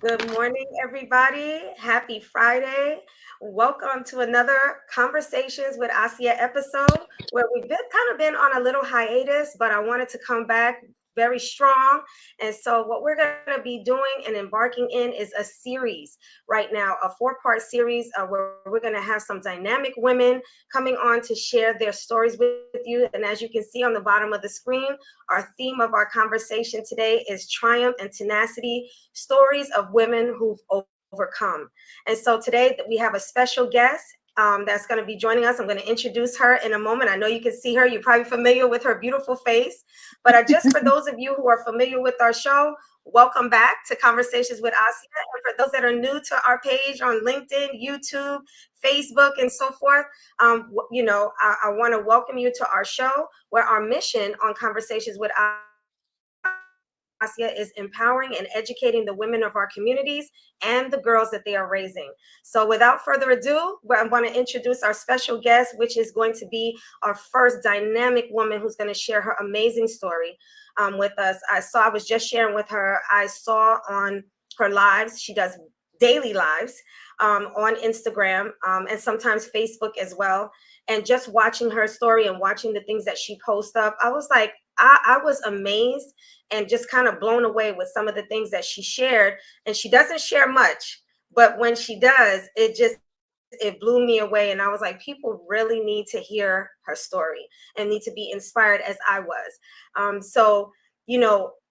Good morning, everybody. Happy Friday. Welcome to another Conversations with Asia episode where we've been on a little hiatus, but I wanted to come back very strong. And so, what we're going to be doing and embarking in is a series right now, a four-part series where we're going to have some dynamic women coming on to share their stories with you. And as you can see on the bottom of the screen, our theme of our conversation today is triumph and tenacity, stories of women who've overcome. And so today we have a special guest that's going to be joining us. I'm going to introduce her in a moment. I know you can see her. You're probably familiar with her beautiful face. But just for those of you who are familiar with our show, welcome back to Conversations with Asia. And for those that are new to our page on LinkedIn, YouTube, Facebook, and so forth, I want to welcome you to our show where our mission on Conversations with Asia is empowering and educating the women of our communities and the girls that they are raising. So without further ado, I'm going to introduce our special guest, which is going to be our first dynamic woman who's going to share her amazing story with us. I was just sharing with her, I saw on her lives, she does daily lives on Instagram and sometimes Facebook as well. And just watching her story and watching the things that she posts up, I was like, I was amazed and just kind of blown away with some of the things that she shared. And she doesn't share much, but when she does, it blew me away. And I was like, people really need to hear her story and need to be inspired as I was.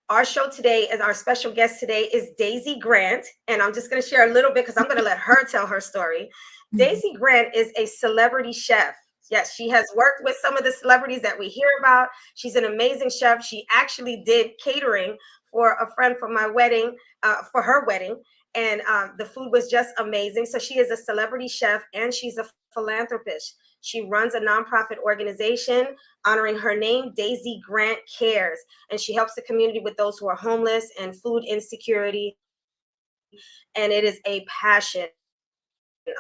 Our show today, as our special guest today, is Daisy Grant. And I'm just going to share a little bit because I'm going to let her tell her story. Daisy Grant is a celebrity chef. Yes, she has worked with some of the celebrities that we hear about. She's an amazing chef. She actually did catering for a friend for my wedding, for her wedding. And the food was just amazing. So she is a celebrity chef and she's a philanthropist. She runs a nonprofit organization honoring her name, Daisy Grant Cares. And she helps the community with those who are homeless and food insecurity. And it is a passion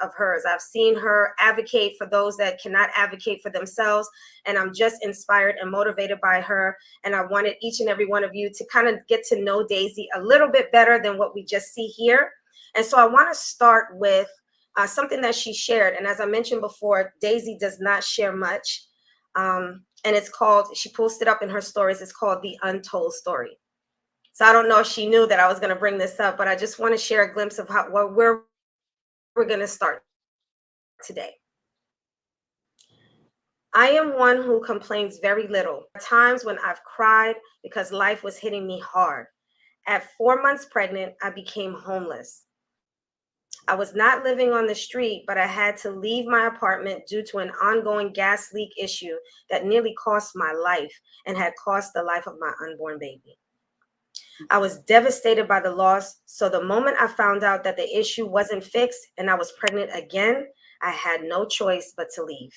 of hers. I've seen her advocate for those that cannot advocate for themselves. And I'm just inspired and motivated by her. And I wanted each and every one of you to kind of get to know Daisy a little bit better than what we just see here. And so I want to start with something that she shared. And as I mentioned before, Daisy does not share much. And it's called, she posted up in her stories, it's called The Untold Story. So I don't know if she knew that I was going to bring this up, but I just want to share a glimpse of where we're going to start today. I am one who complains very little. There are times when I've cried because life was hitting me hard. At 4 months pregnant, I became homeless. I was not living on the street, but I had to leave my apartment due to an ongoing gas leak issue that nearly cost my life and had cost the life of my unborn baby. I was devastated by the loss, so the moment I found out that the issue wasn't fixed and I was pregnant again, I had no choice but to leave.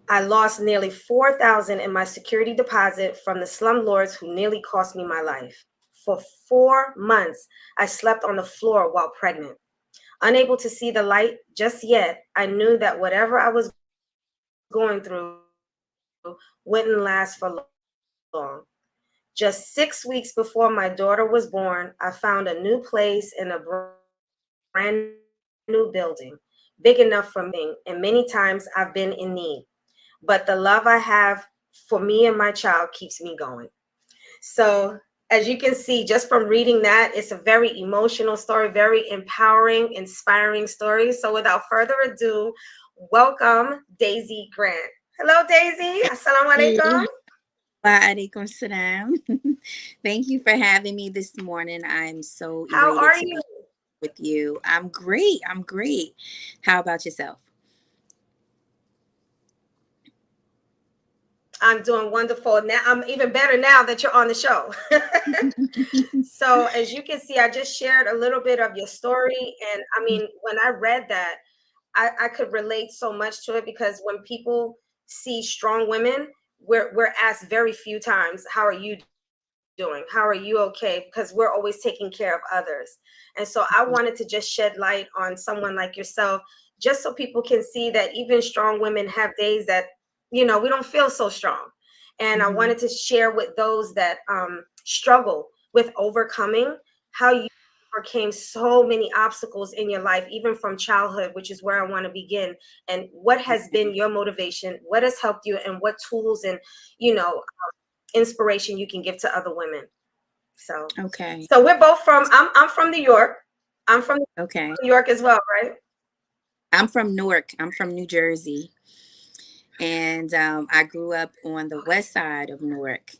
I lost nearly $4,000 in my security deposit from the slumlords who nearly cost me my life. For 4 months, I slept on the floor while pregnant. Unable to see the light just yet, I knew that whatever I was going through wouldn't last for long. Just 6 weeks before my daughter was born, I found a new place in a brand new building, big enough for me, and many times I've been in need. But the love I have for me and my child keeps me going. So as you can see, just from reading that, it's a very emotional story, very empowering, inspiring story. So without further ado, welcome Daisy Grant. Hello, Daisy. Assalamu alaikum. Waalaikum salam. Thank you for having me this morning. I'm so How elated are to be you? with you. I'm great. I'm great. How about yourself? I'm doing wonderful. Now I'm even better now that you're on the show. So as you can see, I just shared a little bit of your story. And I mean, when I read that, I could relate so much to it because when people see strong women, we're asked very few times, how are you doing? How are you okay? Because we're always taking care of others. And so I wanted to just shed light on someone like yourself, just so people can see that even strong women have days that, we don't feel so strong. And I Mhm. wanted to share with those that struggle with overcoming, how you overcame so many obstacles in your life, even from childhood, which is where I want to begin. And what has been your motivation? What has helped you, and what tools and, inspiration you can give to other women? So, Okay. so we're both from. I'm from New York. I'm from Okay. New York as well, right? I'm from Newark. I'm from New Jersey. And I grew up on the west side of Newark.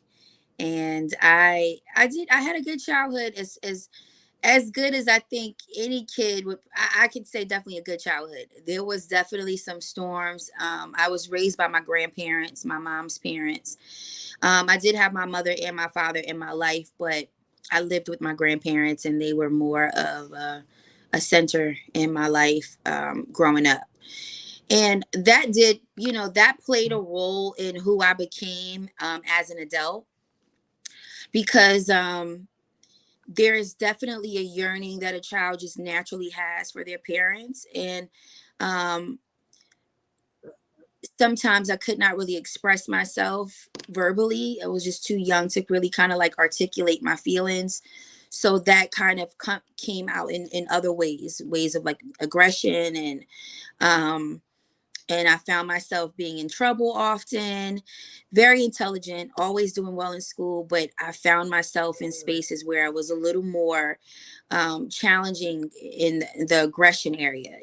And I had a good childhood, as good as I think any kid would. I could say definitely a good childhood. There was definitely some storms. I was raised by my grandparents, my mom's parents. I did have my mother and my father in my life, but I lived with my grandparents, and they were more of a center in my life growing up. And that did, that played a role in who I became as an adult, because there is definitely a yearning that a child just naturally has for their parents. And um, sometimes I could not really express myself verbally. I was just too young to really kind of like articulate my feelings. So that kind of came out in other ways of like aggression, um, and I found myself being in trouble often, very intelligent, always doing well in school. But I found myself in spaces where I was a little more challenging in the aggression area,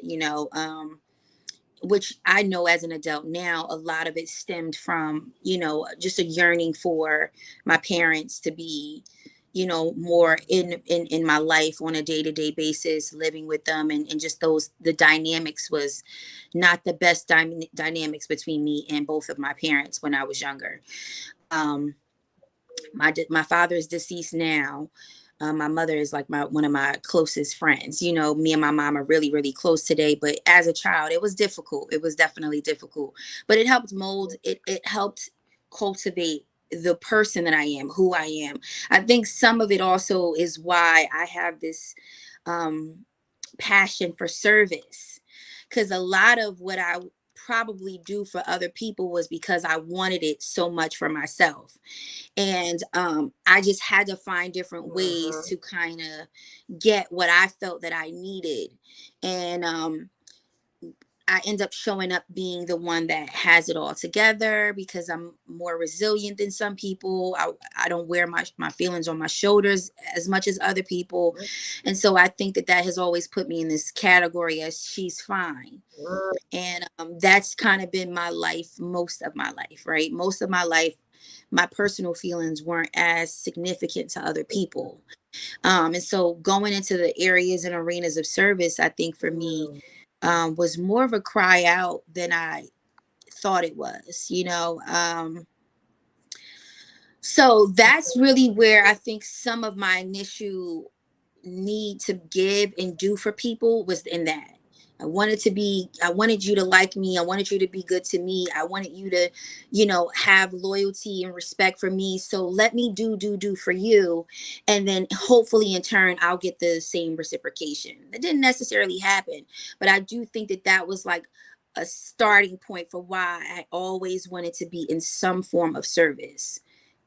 which I know as an adult now, a lot of it stemmed from, just a yearning for my parents to be, more in my life on a day-to-day basis, living with them. And just the dynamics was not the best dynamics between me and both of my parents when I was younger. Um, my father is deceased now. My mother is like one of my closest friends. Me and my mom are really, really close today. But as a child, it was difficult. It was definitely difficult. But it helped mold. It helped cultivate the person that I am, who I am. I think some of it also is why I have this um, passion for service, because a lot of what I probably do for other people was because I wanted it so much for myself. And I just had to find different ways Mm-hmm. to kind of get what I felt that I needed. And I end up showing up being the one that has it all together because I'm more resilient than some people. I don't wear my feelings on my shoulders as much as other people. And so I think that has always put me in this category as she's fine. And that's kind of been my life, most of my life, right? Most of my life, my personal feelings weren't as significant to other people. And so going into the areas and arenas of service, I think for me, was more of a cry out than I thought it was, So that's really where I think some of my initial need to give and do for people was in that. I wanted you to like me. I wanted you to be good to me. I wanted you to, have loyalty and respect for me. So let me do for you. And then hopefully in turn, I'll get the same reciprocation. That didn't necessarily happen, but I do think that was like a starting point for why I always wanted to be in some form of service.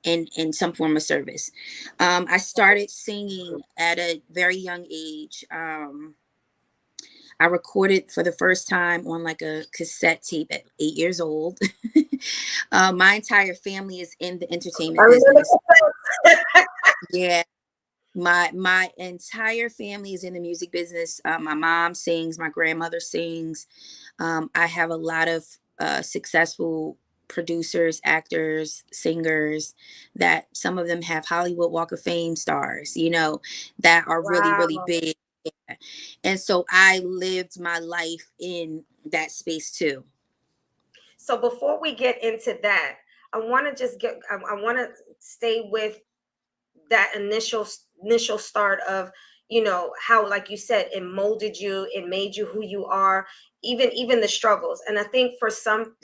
In some form of service. I started singing at a very young age. I recorded for the first time on like a cassette tape at 8 years old. My entire family is in the I entertainment remember. business. Yeah, my entire family is in the music business. My mom sings, my grandmother sings. I have a lot of successful producers, actors, singers that some of them have Hollywood Walk of Fame stars, that are really, really Wow. big. Yeah. And so I lived my life in that space too. So before we get into that, I want to just get. I want to stay with that initial start of, how, like you said, it molded you, it made you who you are, even the struggles. And I think for some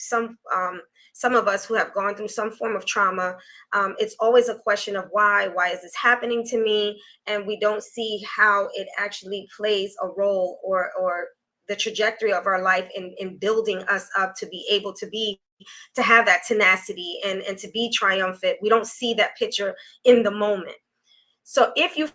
of us who have gone through some form of trauma, it's always a question of why is this happening to me, and we don't see how it actually plays a role, or the trajectory of our life in building us up to be able to have that tenacity and to be triumphant. We don't see that picture in the moment. So if you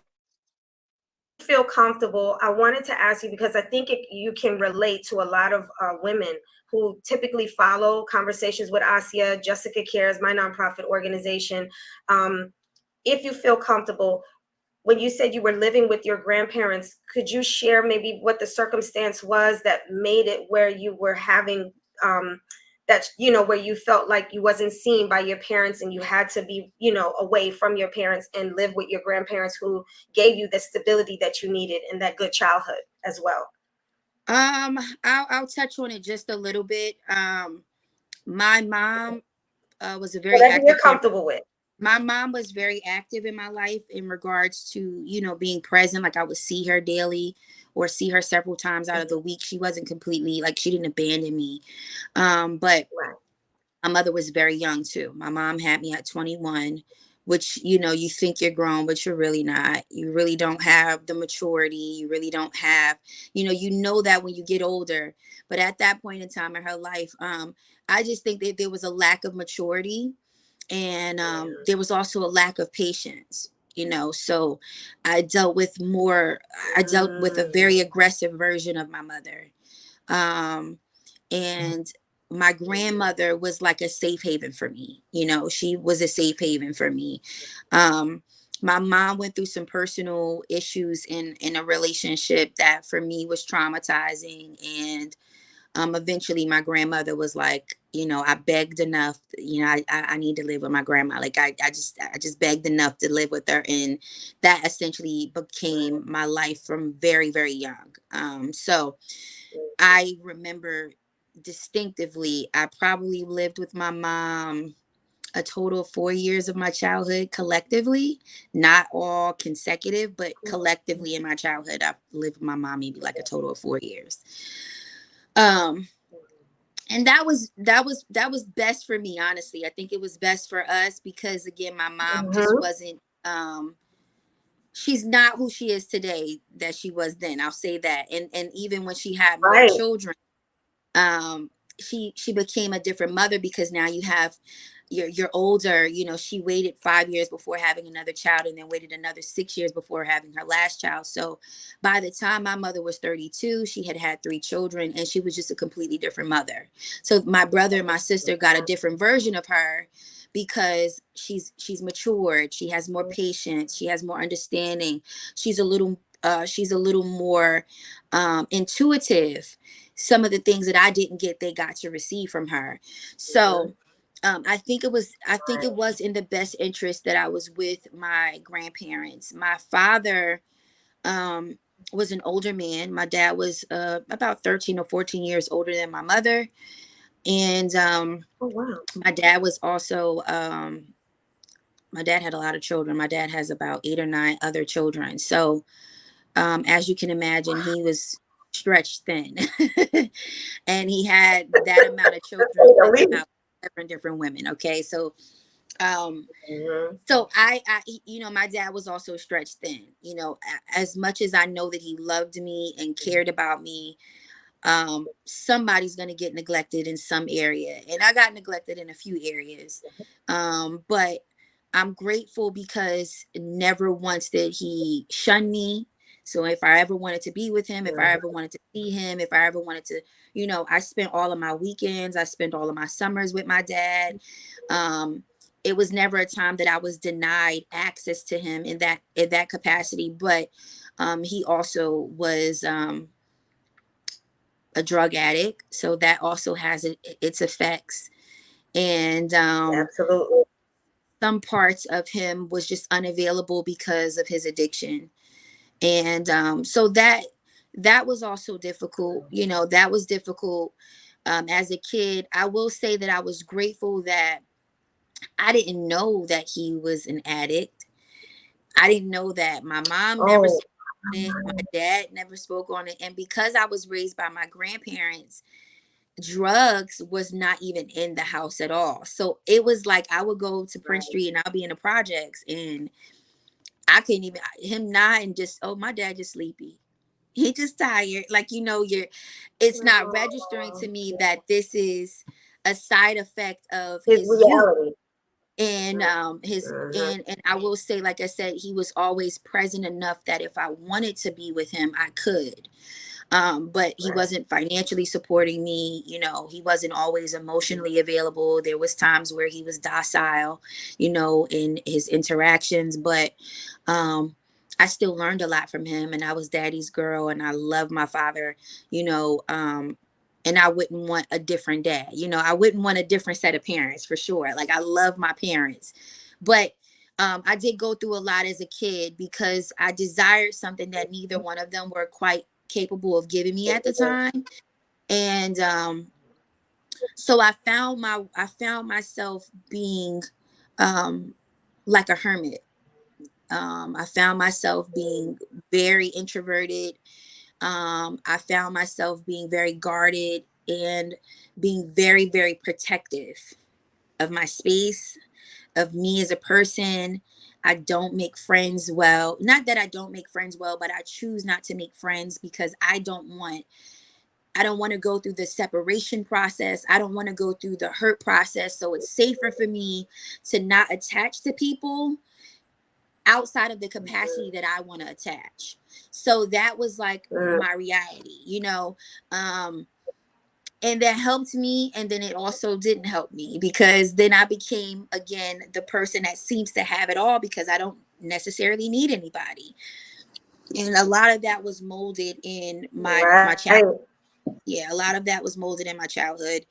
feel comfortable, I wanted to ask you, because I think you can relate to a lot of women who typically follow Conversations with Asia. Jessica Cares, my nonprofit organization. If you feel comfortable, when you said you were living with your grandparents, could you share maybe what the circumstance was that made it where you were having that, where you felt like you wasn't seen by your parents and you had to be, away from your parents and live with your grandparents who gave you the stability that you needed and that good childhood as well? I'll touch on it just a little bit. My mom was a very Whatever active you're parent. comfortable with. My mom was very active in my life in regards to, being present. Like I would see her daily or see her several times out of the week. She wasn't completely, like, she didn't abandon me. But Right. my mother was very young too. My mom had me at 21, which, you think you're grown, but you're really not. You really don't have the maturity. You really don't have, you know that when you get older. But at that point in time in her life, I just think that there was a lack of maturity, and there was also a lack of patience. So I dealt with a Mm, very aggressive version of my mother. um, and my grandmother was like a safe haven for me. She was a safe haven for me. um, my mom went through some personal issues in a relationship that for me was traumatizing, and eventually my grandmother was like, I begged enough, I need to live with my grandma. Like I just begged enough to live with her, and that essentially became my life from very, very young. So I remember distinctively, I probably lived with my mom a total of 4 years of my childhood collectively, not all consecutive, but collectively in my childhood, I've lived with my mom maybe like a total of 4 years. Um, and that was best for me, honestly. I think it was best for us because, again, my mom just mm-hmm. wasn't, she's not who she is today that she was then. I'll say that. And even when she had more Right. children, um she became a different mother, because now you have, you're older. She waited 5 years before having another child, and then waited another 6 years before having her last child. So by the time my mother was 32, she had had 3 children, and she was just a completely different mother. So my brother and my sister got a different version of her, because she's matured, she has more patience, she has more understanding, she's a little more intuitive. Some of the things that I didn't get, they got to receive from her. So I think it was in the best interest that I was with my grandparents. My father um was an older man. My dad was about 13 or 14 years older than my mother. And Oh, wow. my dad was also my dad had a lot of children. My dad has about 8 or 9 other children. So as you can imagine, he was stretched thin. And he had that amount of children with about 7 different women. Okay. Um, Mm-hmm. so my dad was also stretched thin. As much as I know that he loved me and cared about me, somebody's going to get neglected in some area, and I got neglected in a few areas. But I'm grateful because never once did he shun me. So if I ever wanted to be with him, if I ever wanted to see him, if I ever wanted to, I spent all of my weekends, I spent all of my summers with my dad. um it was never a time that I was denied access to him in that capacity. But he also was a drug addict, so that also has its effects. And Absolutely. some parts of him was just unavailable because of his addiction. And so that was also difficult. That was difficult. As a kid, I will say that I was grateful that I didn't know that he was an addict. I didn't know that. My mom never Oh, spoke on it. My dad never spoke on it. And because I was raised by my grandparents, drugs was not even in the house at all. So it was like I would go to Prince right. Street and I'll be in the projects, and I couldn't even him not and just, oh, my dad just sleepy. He just tired. Like, it's not registering Oh, to me yeah. that this is a side effect of His his youth. reality. And his and I will say, like I said, he was always present enough that if I wanted to be with him, I could. But he Right. wasn't financially supporting me. You know, he wasn't always emotionally available. There was times where he was docile, you know, in his interactions, but um I still learned a lot from him, and I was daddy's girl, and I love my father, you know. And I wouldn't want a different dad, you know. I wouldn't want a different set of parents, for sure. Like, I love my parents, but I did go through a lot as a kid because I desired something that neither one of them were quite capable of giving me at the time. And so I found myself being like a hermit. I found myself being very introverted. I found myself being very guarded and being very, very protective of my space, of me as a person. I don't make friends well. Not that I don't make friends well, but I choose not to make friends because I don't want to go through the separation process. I don't want to go through the hurt process. So it's safer for me to not attach to people outside of the capacity that I want to attach. So that was like my reality, you know. Um, and that helped me, and then it also didn't help me, because then I became again the person that seems to have it all because I don't necessarily need anybody. And a lot of that was molded in my child. Right. Yeah, a lot of that was molded in my childhood.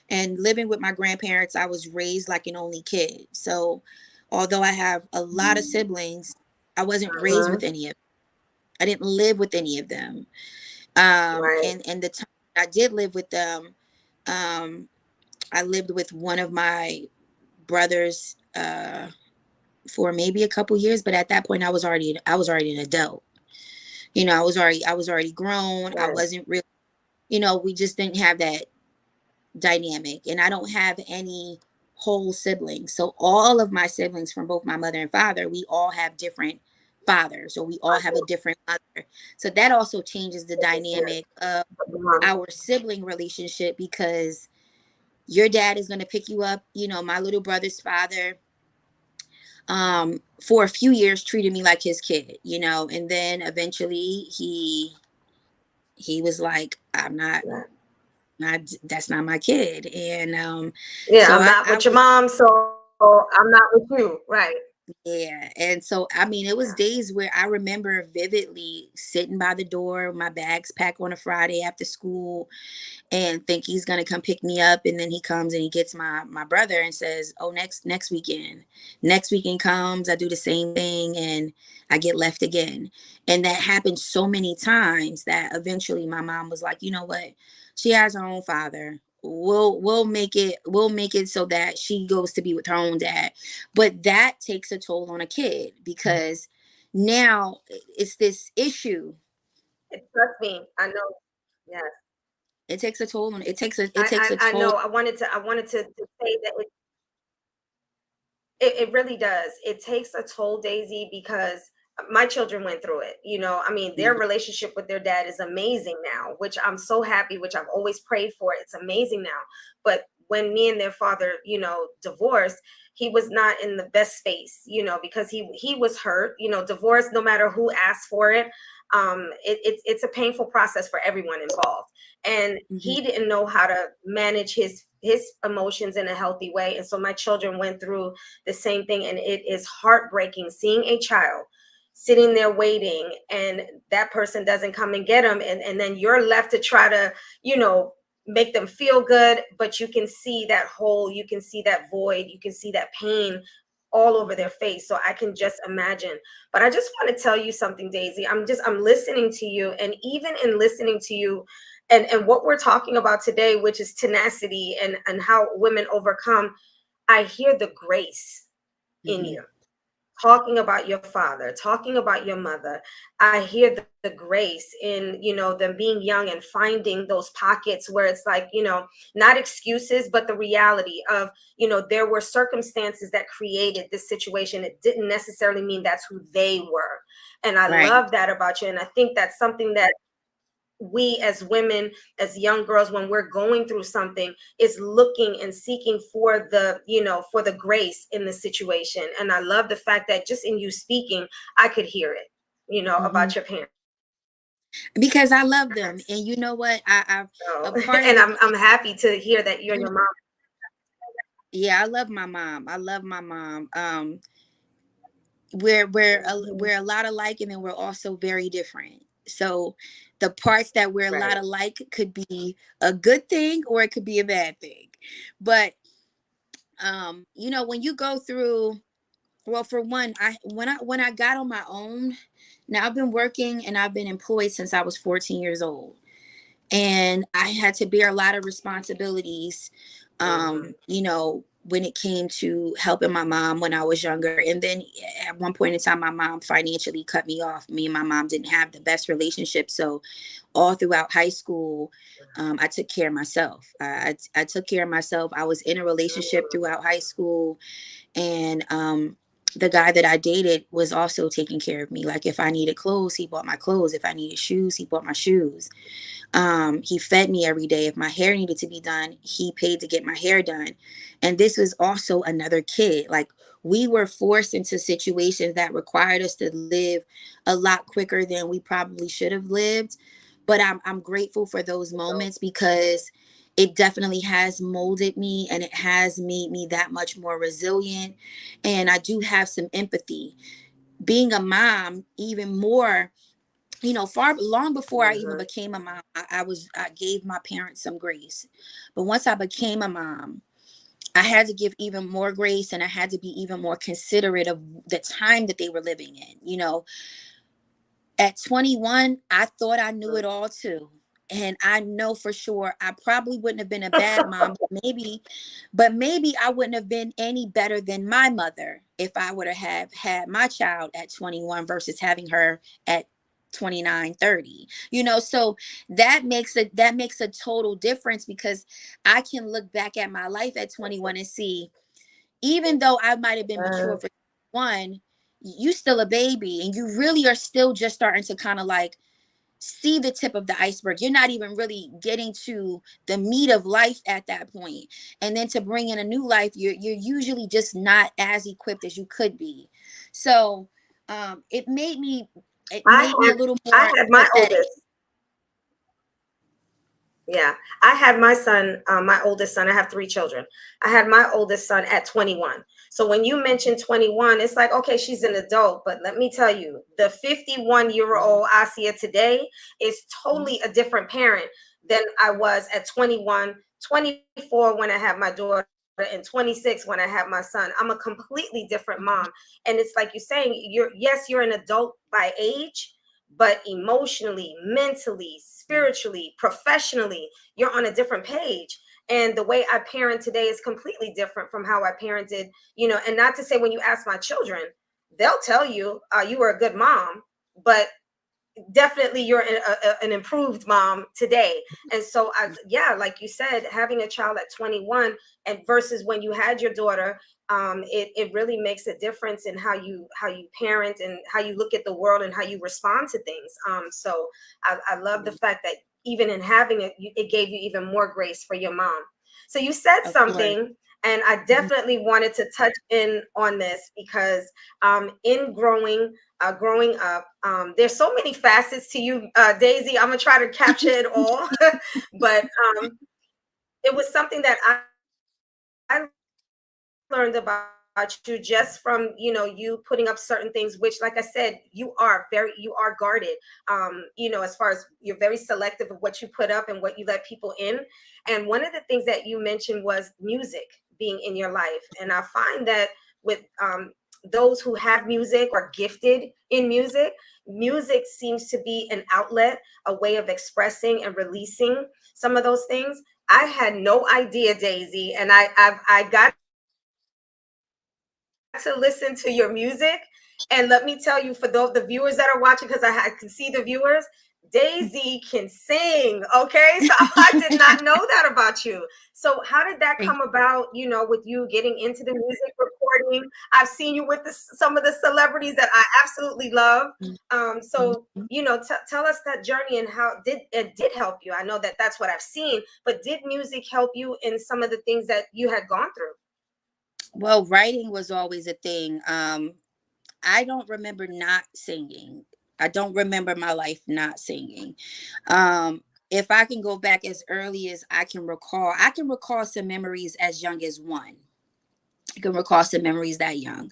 And living with my grandparents, I was raised like an only kid. So although I have a lot of siblings, I wasn't raised with Mhm. any of them. I didn't live with any of them. Right. And the time I did live with them, um, I lived with one of my brothers for maybe a couple years, but at that point I was already an adult. You know, I was already grown. I Right. wasn't really, you know, we just didn't have that dynamic. And I don't have any whole siblings. So all of my siblings from both my mother and father, we all have different fathers, or we all have a different mother. So that also changes the dynamic of Mhm. our sibling relationship, because your dad is going to pick you up. You know, my little brother's father for a few years treated me like his kid, you know, and then eventually he was like, I'm not, Yeah. not that's not my kid. And Yeah, so I'm not I with your was, mom, so I'm not with you. Right. yeah. And so I mean, it was Yeah. days where I remember vividly sitting by the door, my bags packed on a Friday after school, and think he's gonna come pick me up, and then he comes and he gets my brother and says, oh, next weekend. Next weekend comes, I do the same thing, and I get left again. And that happened so many times that eventually my mom was like, you know what, she has her own father, we'll make it so that she goes to be with her own dad. But that takes a toll on a kid, because now it's this issue. Trust me, I know. Yes, It takes a toll on, it takes a I toll. know. I wanted to say that it really does. It takes a toll, Daisy, because my children went through it. You know, I mean, their Mhm. relationship with their dad is amazing now, which I'm so happy, which I've always prayed for. It's amazing now. But when me and their father, you know, divorced, he was not in the best space, you know, because he was hurt. You know, divorce, no matter who asked for it, it's a painful process for everyone involved, and Mhm. he didn't know how to manage his emotions in a healthy way. And so my children went through the same thing, and it is heartbreaking seeing a child sitting there waiting, and that person doesn't come and get them, and then you're left to try to, you know, make them feel good, but you can see that hole, you can see that void, you can see that pain all over their face. So I can just imagine. But I just want to tell you something, Daisy. I'm listening to you, and even in listening to you, and what we're talking about today, which is tenacity and how women overcome, I hear the grace in Mhm. you. Talking about your father, talking about your mother, I hear the grace in, you know, them being young and finding those pockets where it's like, you know, not excuses, but the reality of, you know, there were circumstances that created this situation. It didn't necessarily mean that's who they were. And I Right. love that about you. And I think that's something that we as women, as young girls, when we're going through something, is looking and seeking for the, for the grace in the situation. And I love the fact that just in you speaking, I could hear it, Hmm. about your parents. Because I love them, and you know what? I've So, a part of and it. I'm happy to hear that you and your mom. Yeah, I love my mom. I love my mom. We're a lot alike, and then we're also very different. So the parts that we're a lot Right. alike could be a good thing or it could be a bad thing. But when you go through, well, for one, I got on my own. Now I've been working and I've been employed since I was 14 years old. And I had to bear a lot of responsibilities, Hmm. when it came to helping my mom when I was younger. And then at one point in time, my mom financially cut me off. Me and my mom didn't have the best relationship. So all throughout high school, I took care of myself. I took care of myself. I was in a relationship throughout high school, and the guy that I dated was also taking care of me. Like if I needed clothes, he bought my clothes. If I needed shoes, he bought my shoes. He fed me every day. If my hair needed to be done, he paid to get my hair done. And this was also another kid. Like we were forced into situations that required us to live a lot quicker than we probably should have lived. But I'm grateful for those moments because it definitely has molded me and it has made me that much more resilient. And I do have some empathy. Being a mom, even more, far long before I even Hmm. became a mom, I gave my parents some grace. But once I became a mom, I had to give even more grace, and I had to be even more considerate of the time that they were living in. At 21, I thought I knew it all too. And I know for sure I probably wouldn't have been a bad mom, but maybe I wouldn't have been any better than my mother if I would have had my child at 21 versus having her at 29, 30. So that makes a total difference, because I can look back at my life at 21 and see, even though I might have been mature for one, you still a baby, and you really are still just starting to kind of like see the tip of the iceberg. You're not even really getting to the meat of life at that point. And then to bring in a new life, you're usually just not as equipped as you could be. So it I made me had a little I more had my empathetic. oldest. Yeah, I had my son, my oldest son. I have three children. I had my oldest son at 21. So when you mention 21, it's like, okay, she's an adult. But let me tell you, the 51-year-old Asia today is totally a different parent than I was at 21, 24 when I had my daughter, and 26 when I had my son. I'm a completely different mom. And it's like you're saying, you're an adult by age, but emotionally, mentally, spiritually, professionally, you're on a different page. And the way I parent today is completely different from how I parented, and not to say, when you ask my children, they'll tell you, you were a good mom, but definitely you're an improved mom today. And so yeah, like you said, having a child at 21 and versus when you had your daughter, it really makes a difference in how you parent and how you look at the world and how you respond to things. So I love the fact that even in having it, it gave you even more grace for your mom. So you said Of course. something, and I definitely wanted to touch in on this because in growing up, there's so many facets to you, Daisy. I'm gonna try to capture it all, but it was something that I learned about you just from you putting up certain things, which, like I said, you are guarded, as far as you're very selective of what you put up and what you let people in. And one of the things that you mentioned was music being in your life, and I find that with those who have music or gifted in music seems to be an outlet, a way of expressing and releasing some of those things. I had no idea, Daisy, and I got to listen to your music. And let me tell you, for the viewers that are watching, because I can see the viewers, Daisy can sing. Okay. So I did not know that about you. So how did that Thank come about, with you getting into the music recording. I've seen you with some of the celebrities that I absolutely love. So tell us that journey and how it did help you. I know that that's what I've seen, but did music help you in some of the things that you had gone through? Well, writing was always a thing. I don't remember not singing. I don't remember my life not singing. If I can go back as early as I can recall some memories as young as one. I can recall some memories that young.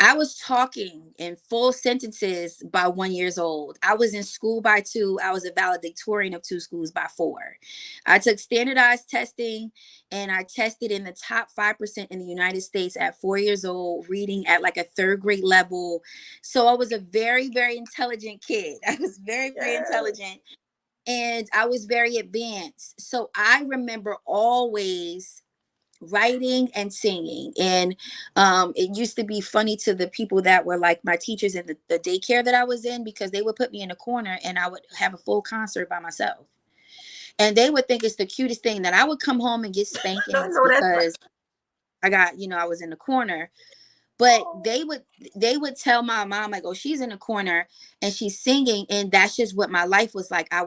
I was talking in full sentences by 1 years old. I was in school by 2. I was a valedictorian of 2 schools by 4. I took standardized testing and I tested in the top 5% in the United States at 4 years old, reading at like a third grade level. So I was a very, very intelligent kid. I was very, very Yes. intelligent and I was very advanced. So I remember always writing and singing. And it used to be funny to the people that were like my teachers in the daycare that I was in, because they would put me in a corner and I would have a full concert by myself, and they would think it's the cutest thing that I would come home and get spankings No, that's right. because I got, I was in the corner. But Oh. they would tell my mom, like, oh, she's in the corner and she's singing, and that's just what my life was like. I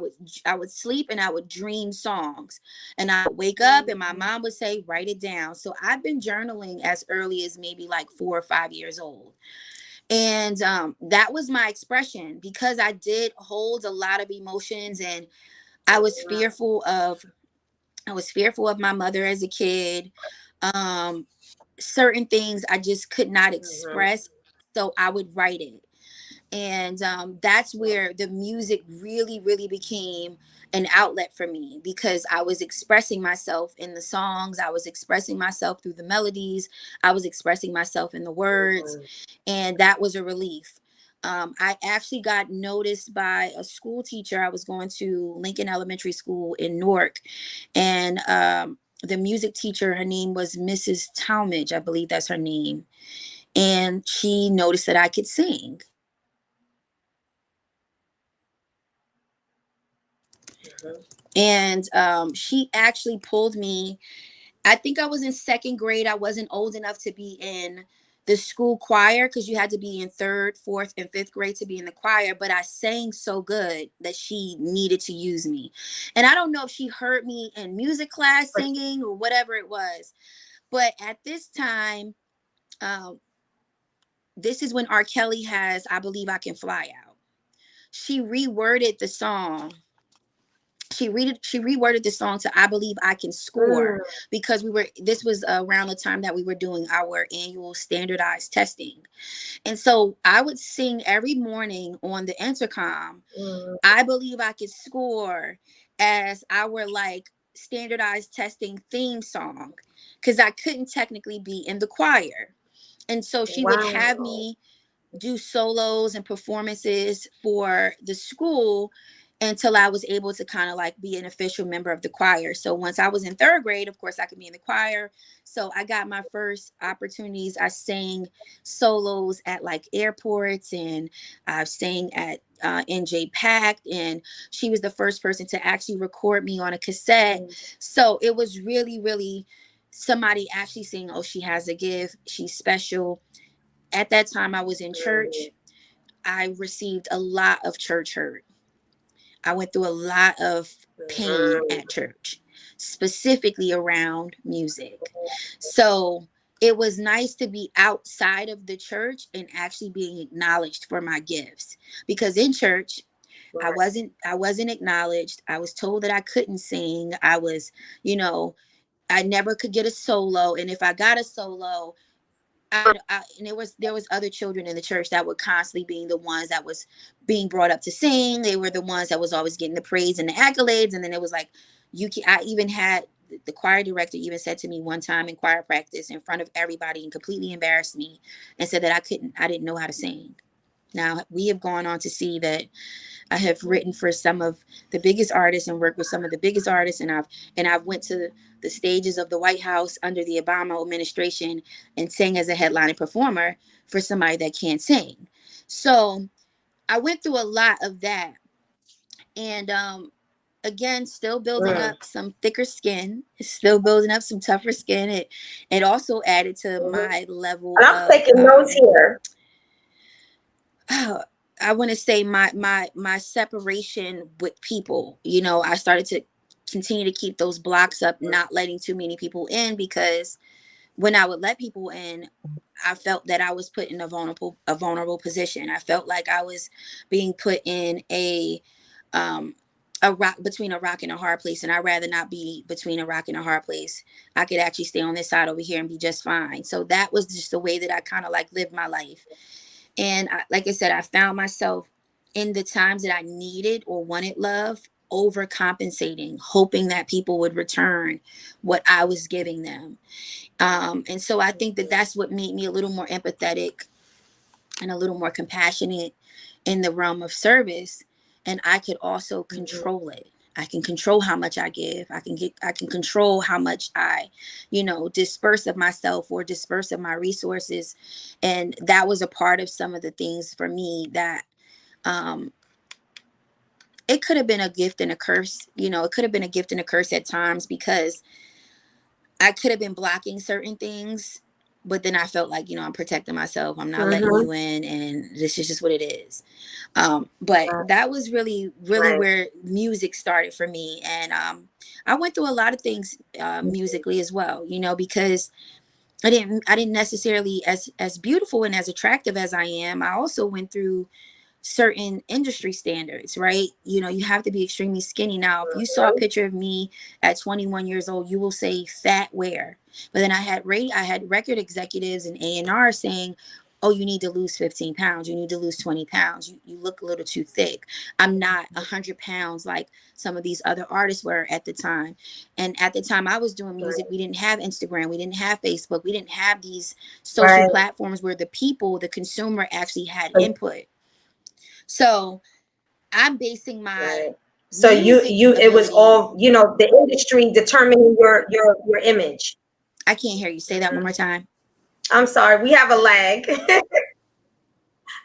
would sleep and I would dream songs, and I would wake up and my Mhm. mom would say, write it down. So I've been journaling as early as maybe like 4 or 5 years old. And that was my expression, because I did hold a lot of emotions, and I was fearful of I was fearful of my mother as a kid. Um, Certain things I just could not Mhm. express, so I would write it. And that's where the music really, really became an outlet for me, because I was expressing myself in the songs, I was expressing myself through the melodies, I was expressing myself in the words, Mhm. and that was a relief. I actually got noticed by a school teacher. I was going to Lincoln Elementary School in Newark, and the music teacher, her name was Mrs. Talmadge, I believe that's her name, and she noticed that I could sing. And she actually pulled me. I think I was in second grade. I wasn't old enough to be in the school choir, because you had to be in third, fourth, and fifth grade to be in the choir. But I sang so good that she needed to use me. And I don't know if she heard me in music class But singing or whatever it was. But at this time, um, this is when R. Kelly has I Believe I Can Fly out. She reworded the song she reworded the song to I Believe I Can Score, mm, because this was around the time that we were doing our annual standardized testing. And so I would sing every morning on the intercom, mm, I Believe I Can Score, as our like standardized testing theme song, because I couldn't technically be in the choir. And so she would have wow. me do solos and performances for the school until I was able to kind of like be an official member of the choir. So once I was in third grade, of course, I could be in the choir. So I got my first opportunities. I sang solos at like airports, and I sang at NJ Pack, and she was the first person to actually record me on a cassette. Mm, So it was really, really somebody actually saying, oh, she has a gift, she's special. At that time, I was in mm, church. I received a lot of church hurt. I went through a lot of pain mhm, at church, specifically around music. So it was nice to be outside of the church and actually being acknowledged for my gifts, because in church right. I wasn't acknowledged. I was told that I couldn't sing. I was, you know, I never could get a solo, and if I got a solo, and there was other children in the church that were constantly being the ones that was being brought up to sing. They were the ones that was always getting the praise and the accolades. And then it was like, I even had the choir director even said to me one time in choir practice in front of everybody and completely embarrassed me and said that I didn't know how to sing. Now we have gone on to see that I have written for some of the biggest artists and worked with some of the biggest artists, and I've went to the stages of the White House under the Obama administration and sang as a headlining performer for somebody that can't sing. So I went through a lot of that, and again, still building Mm. up some thicker skin, still building up some tougher skin. It also added to Mhm. my level And I'm of taking notes here. I want to say my separation with people. You know, I started to continue to keep those blocks up, not letting too many people in, because when I would let people in, I felt that I was put in a vulnerable position. I felt like I was being put in um a rock, between a rock and a hard place, and I'd rather not be between a rock and a hard place. I could actually stay on this side over here and be just fine. So that was just the way that I kind of like lived my life. And like I said, I found myself in the times that I needed or wanted love, overcompensating, hoping that people would return what I was giving them. And so I think that that's what made me a little more empathetic and a little more compassionate in the realm of service. And I could also Mhm. control it. I can control how much I give. I can control how much I, disperse of myself or disperse of my resources. And that was a part of some of the things for me that um it could have been a gift and a curse. It could have been a gift and a curse at times, because I could have been blocking certain things, but then I felt like, I'm protecting myself. I'm not letting Mhm. you in, and this is just what it is. But Right. that was really, really Right. where music started for me. And I went through a lot of things Mhm. musically as well, because I didn't necessarily, as beautiful and as attractive as I am, I also went through certain industry standards, right? You have to be extremely skinny. Now, if you saw a Mhm. picture of me at 21 years old, you will say fat where. But then I had record executives and A&R saying, "Oh, you need to lose 15 pounds. You need to lose 20 pounds. You look a little too thick." I'm not 100 pounds like some of these other artists were at the time. And at the time I was doing music, we didn't have Instagram, we didn't have Facebook, we didn't have these social Right. platforms where the people, the consumer, actually had So, input. So I'm basing my right. So music it was ability. all, the industry determining your image. I can't hear you. Say that one Mhm. more time. I'm sorry, we have a lag.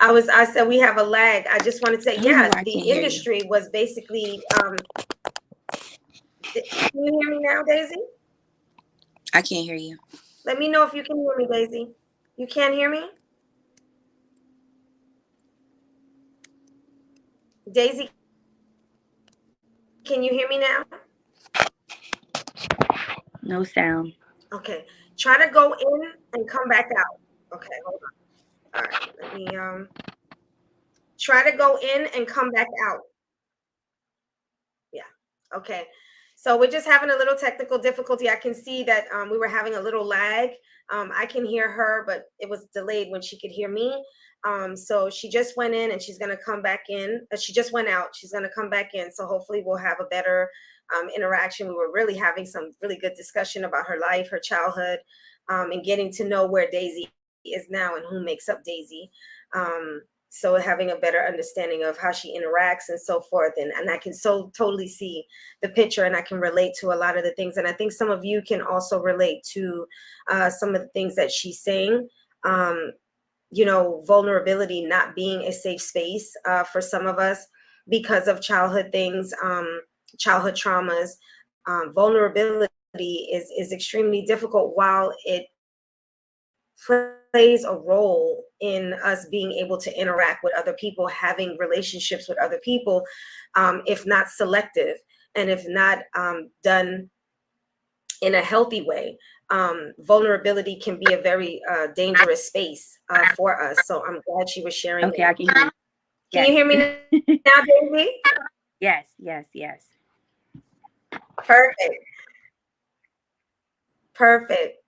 I said we have a lag. I just wanted to say, I don't know yeah, why I the can't hear you. industry was basically can you hear me now, Daisy? I can't hear you. Let me know if you can hear me, Daisy. You can't hear me? Daisy, can you hear me now? No sound. Okay. Try to go in and come back out. Okay, hold on. All right. Let me try to go in and come back out. Yeah. Okay. So we're just having a little technical difficulty. I can see that we were having a little lag. I can hear her, but it was delayed when she could hear me. So she just went in and she's going to come back in. She just went out. She's going to come back in. So hopefully we'll have a better interaction. We were really having some really good discussion about her life, her childhood, and getting to know where Daisy is now and who makes up Daisy. So having a better understanding of how she interacts and so forth, and I can so totally see the picture, and I can relate to a lot of the things, and I think some of you can also relate to some of the things that she's saying. um, Vulnerability not being a safe space for some of us because of childhood things, childhood traumas. Vulnerability is extremely difficult while it plays a role in us being able to interact with other people, having relationships with other people, if not selective and if not done in a healthy way. Vulnerability can be a very dangerous space for us. So I'm glad she was sharing Okay, I that. can hear you. Can you Yes. hear me now, Daisy? Yes, yes, yes. Perfect.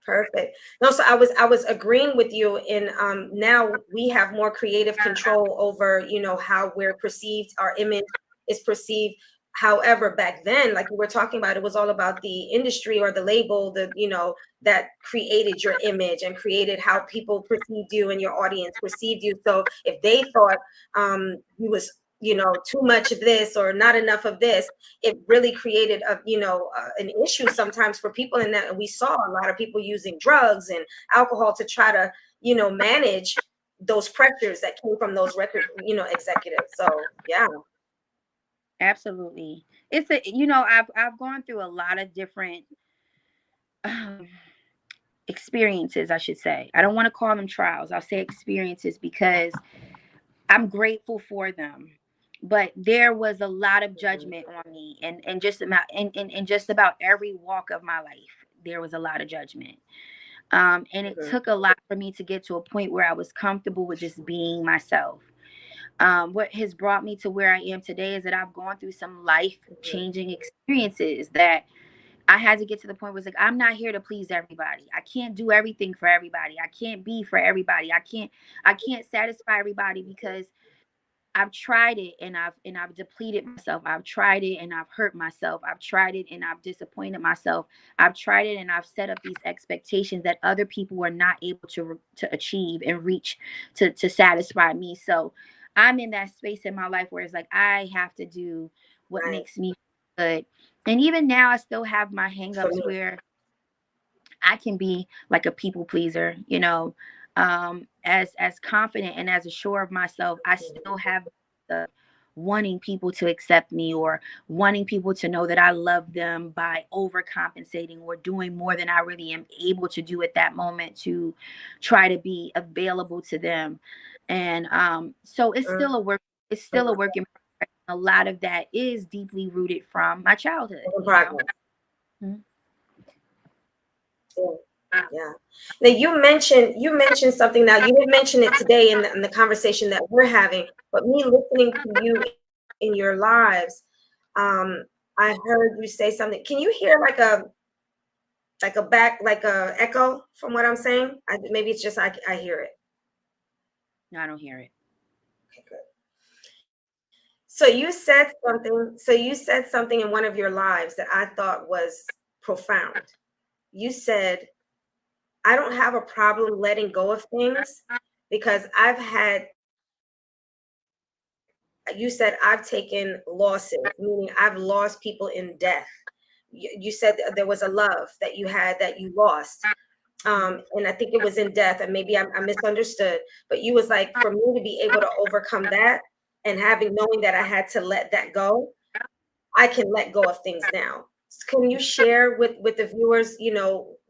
Perfect. No, so I was agreeing with you in now we have more creative control over, how we're perceived, our image is perceived. However, back then, like we were talking about, it was all about the industry or the label, that created your image and created how people perceived you and your audience perceived you. So if they thought you was, too much of this or not enough of this, it really created an issue sometimes for people in that. And we saw a lot of people using drugs and alcohol to try to manage those pressures that came from those record executives. So yeah. Absolutely. it's a, you know, I've gone through a lot of different experiences, I should say. I don't want to call them trials. I'll say experiences because I'm grateful for them. But there was a lot of Mhm. judgment on me, and just about in just about every walk of my life, there was a lot of judgment. And it Mhm. took a lot for me to get to a point where I was comfortable with just being myself. What has brought me to where I am today is that I've gone through some life Mhm. changing experiences that I had to get to the point where it's like, I'm not here to please everybody. I can't do everything for everybody. I can't be for everybody. I can't satisfy everybody because I've tried it and I've depleted myself. I've tried it and I've hurt myself. I've tried it and I've disappointed myself. I've tried it and I've set up these expectations that other people were not able to achieve and reach to satisfy me. So I'm in that space in my life where it's like I have to do what Right. makes me good. And even now I still have my For hangups me. where I can be like a people pleaser, as confident and as assured of myself. I still Mhm. have the wanting people to accept me or wanting people to know that I love them by overcompensating or doing more than I really am able to do at that moment to try to be available to them. And so it's Mm. still a work. It's I still a love work in progress. A lot of that is deeply rooted from my childhood. that. In progress. Mhm. Yeah. Yeah. Now you mentioned something. Now you didn't mention it today in the conversation that we're having, but me listening to you in your lives, um, I heard you say something. Can you hear like a echo from what I'm saying? Maybe it's just I hear it. No, I don't hear it. Okay, good. So you said something in one of your lives that I thought was profound. You said, I don't have a problem letting go of things because you said I've taken losses, meaning I've lost people in death. You said that there was a love that you had that you lost. And I think it was in death, and maybe I misunderstood, but you was like, for me to be able to overcome that and knowing that I had to let that go, I can let go of things now. Can you share with the viewers,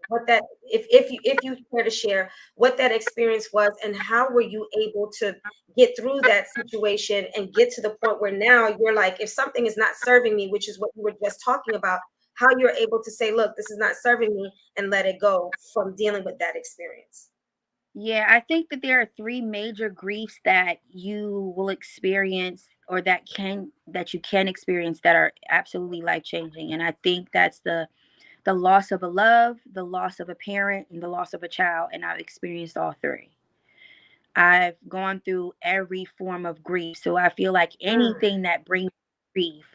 what that if you care to share what that experience was and how were you able to get through that situation and get to the point where now you're like, if something is not serving me, which is what you were just talking about, how you're able to say, look, this is not serving me and let it go from dealing with that experience. Yeah, I think that there are three major griefs that you will experience or that you can experience that are absolutely life changing. And I think that's the loss of a love, the loss of a parent, and the loss of a child. And I've experienced all three. I've gone through every form of grief. So I feel like Mm, anything that brings grief,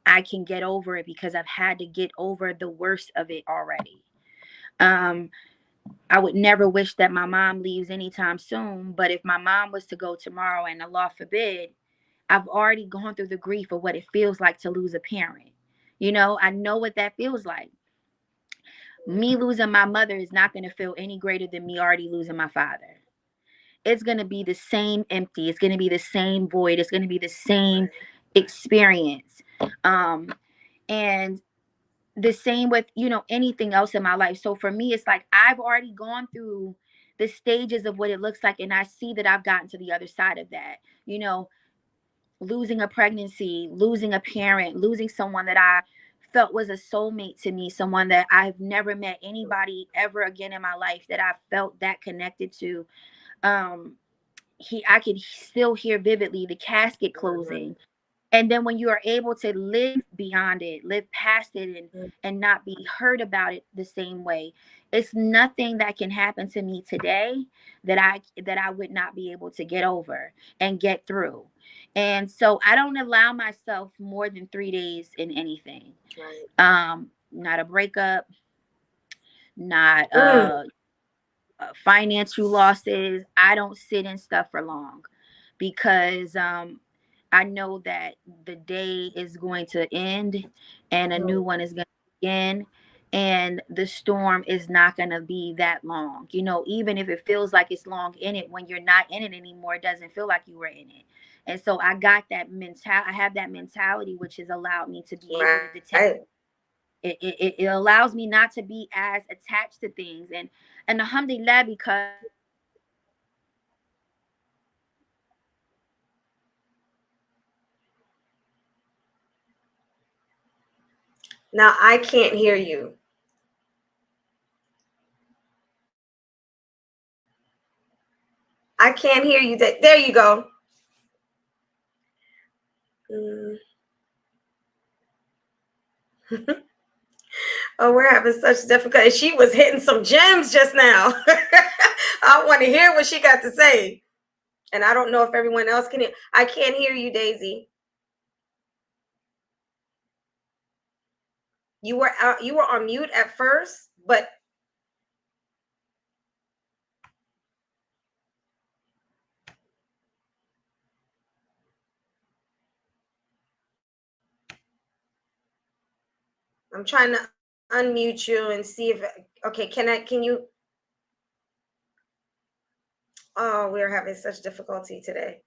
I can get over it because I've had to get over the worst of it already. Um, I would never wish that my mom leaves anytime soon. But if my mom was to go tomorrow, and Allah forbid, I've already gone through the grief of what it feels like to lose a parent. I know what that feels like. Me losing my mother is not going to feel any greater than me already losing my father. It's going to be the same empty. It's going to be the same void. It's going to be the same right. experience. Um, and the same with anything else in my life. So for me, it's like I've already gone through the stages of what it looks like, and I see that I've gotten to the other side of that. Losing a pregnancy, losing a parent, losing someone that I felt was a soulmate to me, someone that I've never met anybody ever again in my life that I felt that connected to. um I could still hear vividly the casket Mhm. closing. And then when you are able to live beyond it, live past it, and not be hurt about it the same way, it's nothing that can happen to me today that I would not be able to get over and get through. And so I don't allow myself more than 3 days in anything. Right. Not a breakup, not Mm, financial losses. I don't sit in stuff for long because I know that the day is going to end and a new mm, one is going to begin. and the storm is not going to be that long. You know, even if it feels like it's long in it, when you're not in it anymore, it doesn't feel like you were in it. And so I got that I have that mentality, which has allowed me to be able to detect. Right. It allows me not to be as attached to things. And alhamdulillah, because Now I can't hear you. I can't hear you. There you go. Mm. Oh, we're having such difficulty. She was hitting some gems just now. I want to hear what she got to say. And I don't know if everyone else can hear. I can't hear you, Daisy. You were on mute at first, but I'm trying to unmute you and see if okay, can you oh, we're having such difficulty today.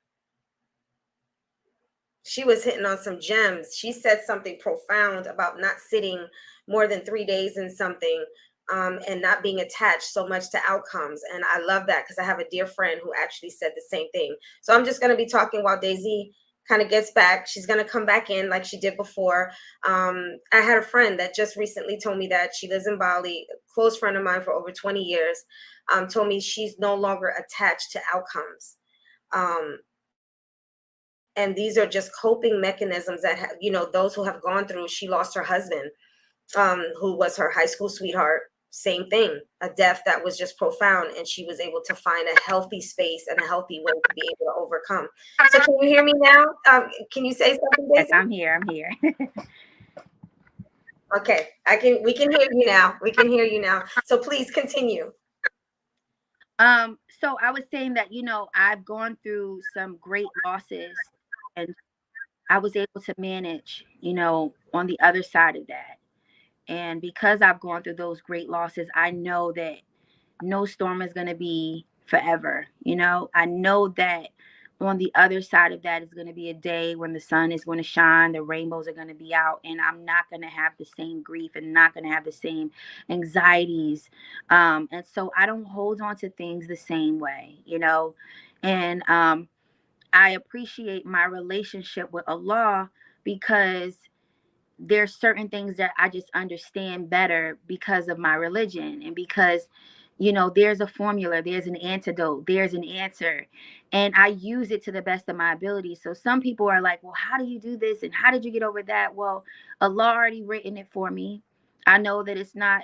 She was hitting on some gems. She said something profound about not sitting more than 3 days in something, and not being attached so much to outcomes. And I love that because I have a dear friend who actually said the same thing. So I'm just going to be talking while Daisy kind of gets back. She's going to come back in like she did before. I had a friend that just recently told me that she lives in Bali, a close friend of mine for over 20 years, told me she's no longer attached to outcomes. And these are just coping mechanisms that those who have gone through. She lost her husband, who was her high school sweetheart. Same thing, a death that was just profound, and she was able to find a healthy space and a healthy way to be able to overcome. So can you hear me now? Can you say something, yes, Daisy? I'm here. I'm here. Okay, we can hear you now. We can hear you now. So please continue. So I was saying that, you know, I've gone through some great losses, and I was able to manage, you know, on the other side of that. And because I've gone through those great losses, I know that no storm is going to be forever. You know, I know that on the other side of that is going to be a day when the sun is going to shine, the rainbows are going to be out, and I'm not going to have the same grief and not going to have the same anxieties. And so I don't hold on to things the same way, you know. And I appreciate my relationship with Allah because there's certain things that I just understand better because of my religion, and because, you know, there's a formula, there's an antidote, there's an answer, and I use it to the best of my ability. So some people are like, well, how do you do this and how did you get over that? Well, Allah already written it for me. I know that it's not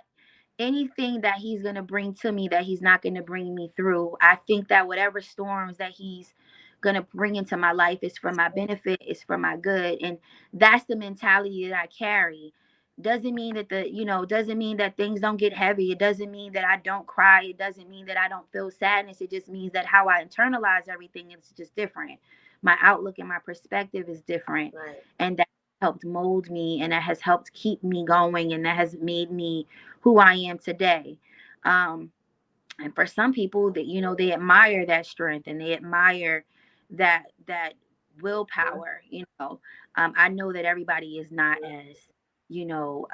anything that he's going to bring to me that he's not going to bring me through. I think that whatever storms that he's going to bring into my life is for my benefit, is for my good. And that's the mentality that I carry. Doesn't mean that doesn't mean that things don't get heavy. It doesn't mean that I don't cry. It doesn't mean that I don't feel sadness. It just means that how I internalize everything is just different. My outlook and my perspective is different. Right. And that helped mold me, and that has helped keep me going, and that has made me who I am today. Um, and for some people that, you know, they admire that strength and they admire that willpower, you know. I know that everybody is not as, you know,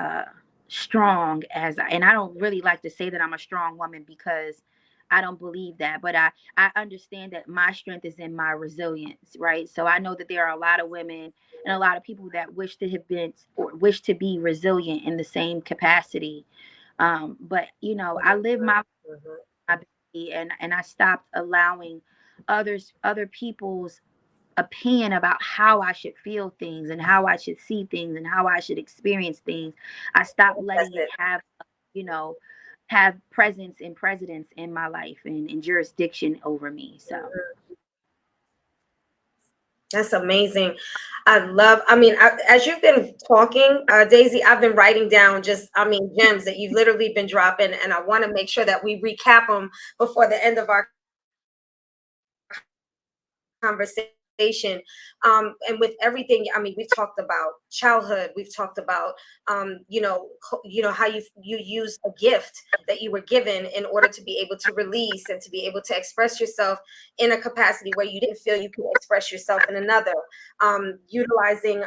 strong as and I don't really like to say that I'm a strong woman because I don't believe that, but I understand that my strength is in my resilience, right? So I know that there are a lot of women and a lot of people that wish to have been or wish to be resilient in the same capacity. But you know, I live Mhm. my baby, and I stopped allowing other people's opinion about how I should feel things and how I should see things and how I should experience things. I stopped That's letting it it. have, you know, have presence and precedence in my life and jurisdiction over me. So That's amazing. As you've been talking, Daisy, I've been writing down gems that you've literally been dropping, and I want to make sure that we recap them before the end of our conversation. And with everything, I mean, we've talked about childhood, we've talked about how you use a gift that you were given in order to be able to release and to be able to express yourself in a capacity where you didn't feel you could express yourself in another. Utilizing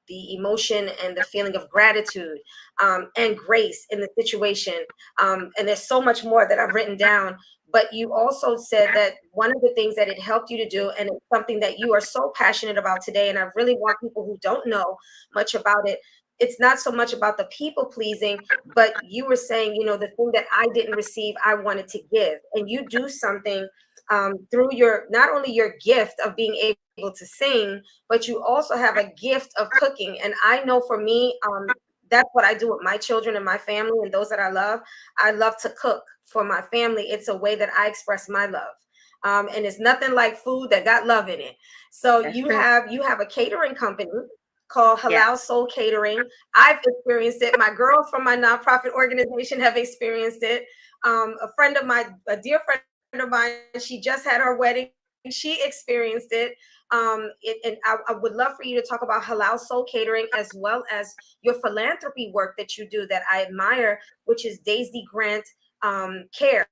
the emotion and the feeling of gratitude, and grace in the situation. And there's so much more that I've written down. But you also said that one of the things that it helped you to do, and it's something that you are so passionate about today, and I really want people who don't know much about it, it's not so much about the people pleasing, but you were saying, the thing that I didn't receive, I wanted to give. And you do something through your, not only your gift of being able to sing, but you also have a gift of cooking. And I know for me, that's what I do with my children and my family and those that I love. I love to cook for my family. It's a way that I express my love. And it's nothing like food that got love in it. So That's you true. have a catering company called Yeah. Halal Soul Catering. I've experienced it. My girls from my nonprofit organization have experienced it. A dear friend of mine, she just had her wedding. She experienced it. And I would love for you to talk about Halal Soul Catering, as well as your philanthropy work that you do that I admire, which is Daisy Grant Cares.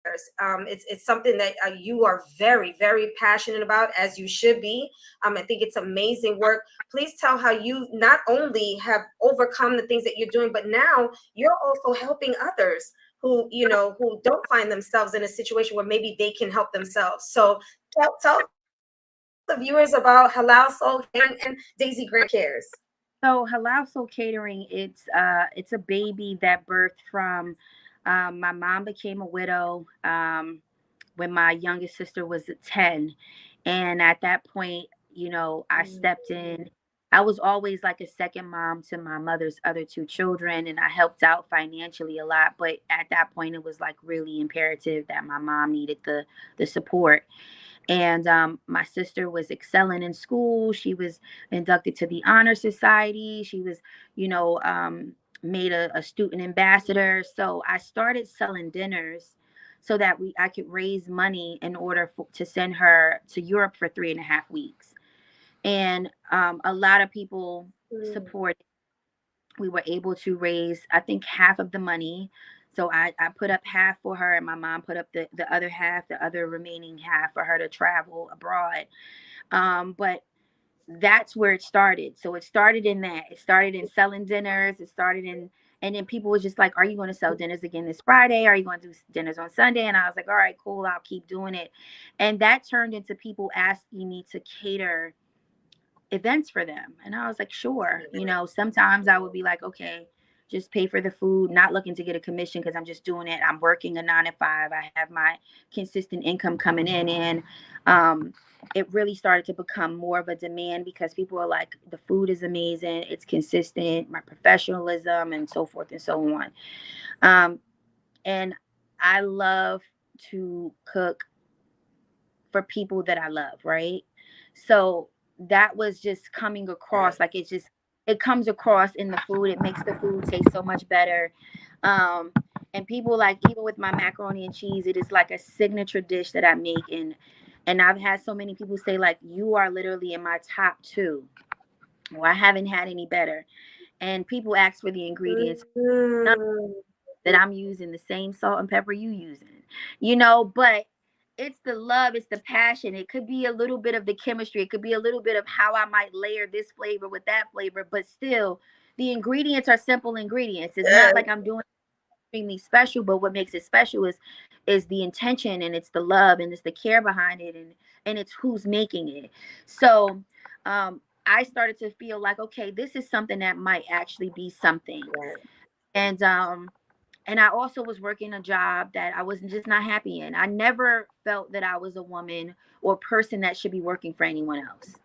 It's something that you are very, very passionate about, as you should be. I think it's amazing work. Please tell how you not only have overcome the things that you're doing, but now you're also helping others who don't find themselves in a situation where maybe they can help themselves. So tell the viewers about Halal Soul Catering and Daisy Grant Cares. So Halal Soul Catering, it's a baby that birthed from my mom became a widow when my youngest sister was 10. And at that point, I stepped in. I was always like a second mom to my mother's other two children, and I helped out financially a lot. But at that point, it was like really imperative that my mom needed the support. And my sister was excelling in school. She was inducted to the honor society. She was, you know, made a student ambassador. So I started selling dinners so that I could raise money in order to send her to Europe for 3.5 weeks. And a lot of people support. We were able to raise, I think, half of the money. So I put up half for her, and my mom put up the other half, the other remaining half for her to travel abroad. But that's where it started. So it started in that. It started in selling dinners. It started in, and then people was just like, "Are you going to sell dinners again this Friday? Are you going to do dinners on Sunday?" And I was like, "All right, cool. I'll keep doing it." And that turned into people asking me to cater events for them. And I was like, sure. Sometimes I would be like, okay, just pay for the food, not looking to get a commission because I'm just doing it. I'm working a 9 to 5. I have my consistent income coming in. And it really started to become more of a demand because people are like, the food is amazing, it's consistent, my professionalism, and so forth and so on. And I love to cook for people that I love, right? So that was just coming across, like it comes across in the food. It makes the food taste so much better. Um, and people, like, even with my macaroni and cheese, it is like a signature dish that I make, and I've had so many people say, like, you are literally in my top two. Well, I haven't had any better. And people ask for the ingredients. Mm. That I'm using the same salt and pepper you using, but it's the love, it's the passion. It could be a little bit of the chemistry. It could be a little bit of how I might layer this flavor with that flavor, but still the ingredients are simple ingredients. It's not like I'm doing extremely special, but what makes it special is the intention, and it's the love, and it's the care behind it, and it's who's making it. So I started to feel like, okay, this is something that might actually be something. And I also was working a job that I was just not happy in. I never felt that I was a woman or person that should be working for anyone else.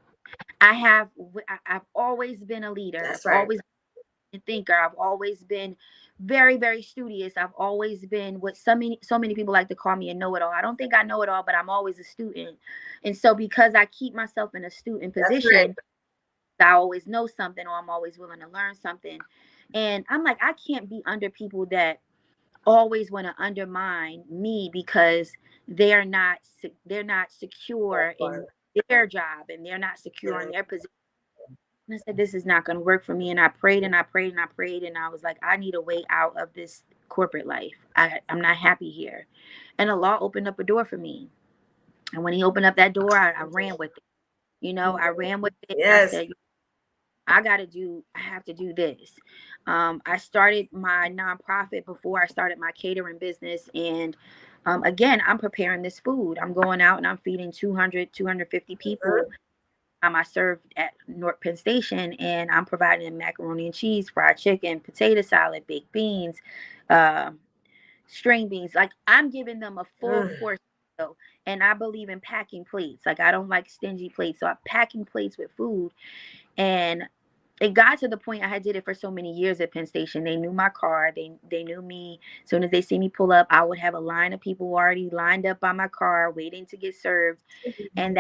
I've always been a leader. I've That's right. always been a thinker. I've always been very, very studious. I've always been what so many people like to call me a know-it-all. I don't think I know it all, but I'm always a student. And so because I keep myself in a student That's right. position, I always know something, or I'm always willing to learn something. And I'm like, I can't be under people that always want to undermine me because they're not secure in their job, and they're not secure in their position. And I said, this is not going to work for me. And I prayed and I prayed and I prayed. And I was like, I need a way out of this corporate life. I'm not happy here. And Allah opened up a door for me. And when he opened up that door, I ran with it. I ran with it. And I Yes. said, I have to do this. I started my nonprofit before I started my catering business. And again, I'm preparing this food. I'm going out and I'm feeding 250 people. I served at North Penn Station, and I'm providing them macaroni and cheese, fried chicken, potato salad, baked beans, uh, string beans. Like, I'm giving them a full Mm, course meal. And I believe in packing plates. Like, I don't like stingy plates, so I'm packing plates with food. And it got to the point, I had did it for so many years at Penn Station. They knew my car. They knew me. As soon as they see me pull up, I would have a line of people already lined up by my car waiting to get served. And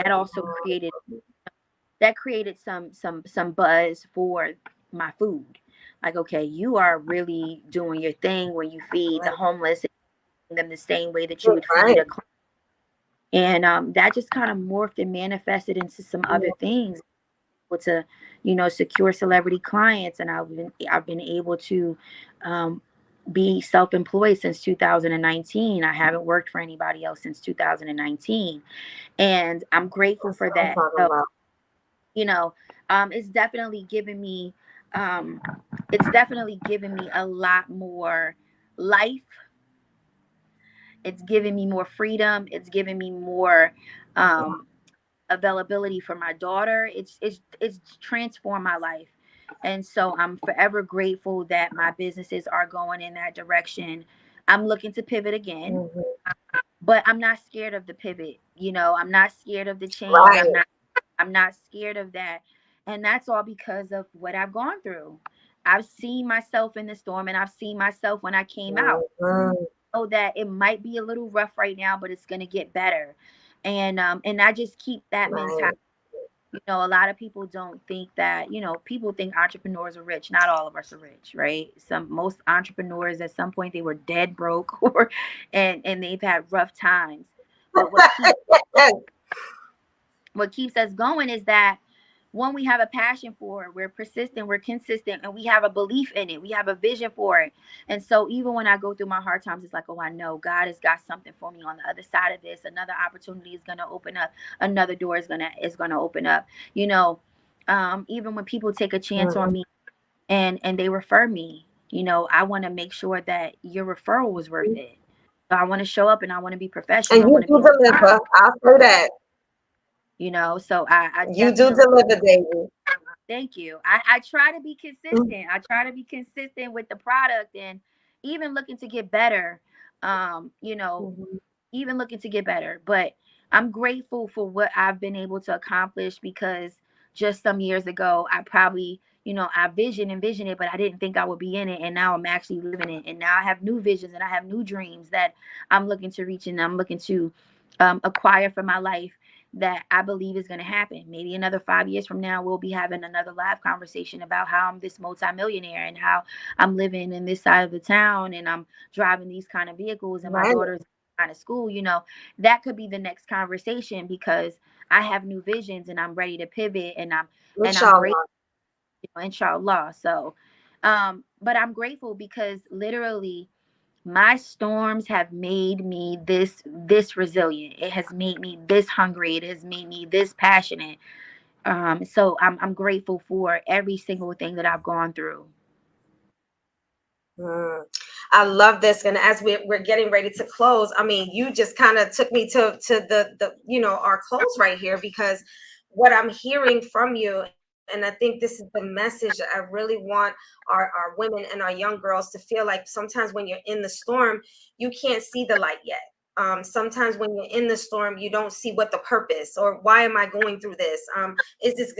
that created some buzz for my food. Like, okay, you are really doing your thing when you feed the homeless and feeding them the same way that you would feed right. a client. And that just kind of morphed and manifested into some other things. To secure celebrity clients, and I've been able to um, be self-employed since 2019. I haven't worked for anybody else since 2019, and I'm grateful That's for what I'm that. talking So about. you know it's definitely given me um it's definitely given me a lot more life. It's given me more freedom. It's given me more um availability for my daughter. It's transformed my life. And so I'm forever grateful that my businesses are going in that direction. I'm looking to pivot again, Mhm. but I'm not scared of the pivot. I'm not scared of the change. Right. I'm not scared of that. And that's all because of what I've gone through. I've seen myself in the storm, and I've seen myself when I came out. Mhm. Know that it might be a little rough right now, but it's gonna get better. And I just keep that Right. mentality. A lot of people don't think that, people think entrepreneurs are rich. Not all of us are rich, right? Most entrepreneurs at some point they were dead broke or and they've had rough times. But what keeps us going is that one, we have a passion for it, we're persistent, we're consistent, and we have a belief in it, we have a vision for it. And so even when I go through my hard times, it's like, oh, I know God has got something for me on the other side of this. Another opportunity is going to open up. Another door is going to open up. Even when people take a chance on Mhm. me and they refer me, I want to make sure that your referral was worth it. So I want to show up and I want to be And professional. I you want to do be on deliver. time. I'll say that. So I You do definitely. deliver, baby. Thank you. I try to be consistent. I try to be consistent with the product, and even looking to get better. Um, you know, Mhm. even looking to get better. But I'm grateful for what I've been able to accomplish, because just some years ago, I probably, I envisioned it, but I didn't think I would be in it. And now I'm actually living it. And now I have new visions and I have new dreams that I'm looking to reach, and I'm looking to acquire for my life, that I believe is going to happen. Maybe another 5 years from now, we'll be having another live conversation about how I'm this multimillionaire and how I'm living in this side of the town and I'm driving these kind of vehicles and my Right. daughter's kind of school. That could be the next conversation, because I have new visions and I'm ready to pivot, and I'm grateful, Inshallah. inshallah. So but I'm grateful because literally my storms have made me this resilient. It has made me this hungry. It has made me this passionate. So I'm grateful for every single thing that I've gone through. Mm. I love this. And as we're getting ready to close, I mean, you just kind of took me to our close right here, because what I'm hearing from you, and I think this is the message that I really want our women and our young girls to feel like. Sometimes when you're in the storm, you can't see the light yet. Sometimes when you're in the storm, you don't see what the purpose, or why am I going through this? Is this,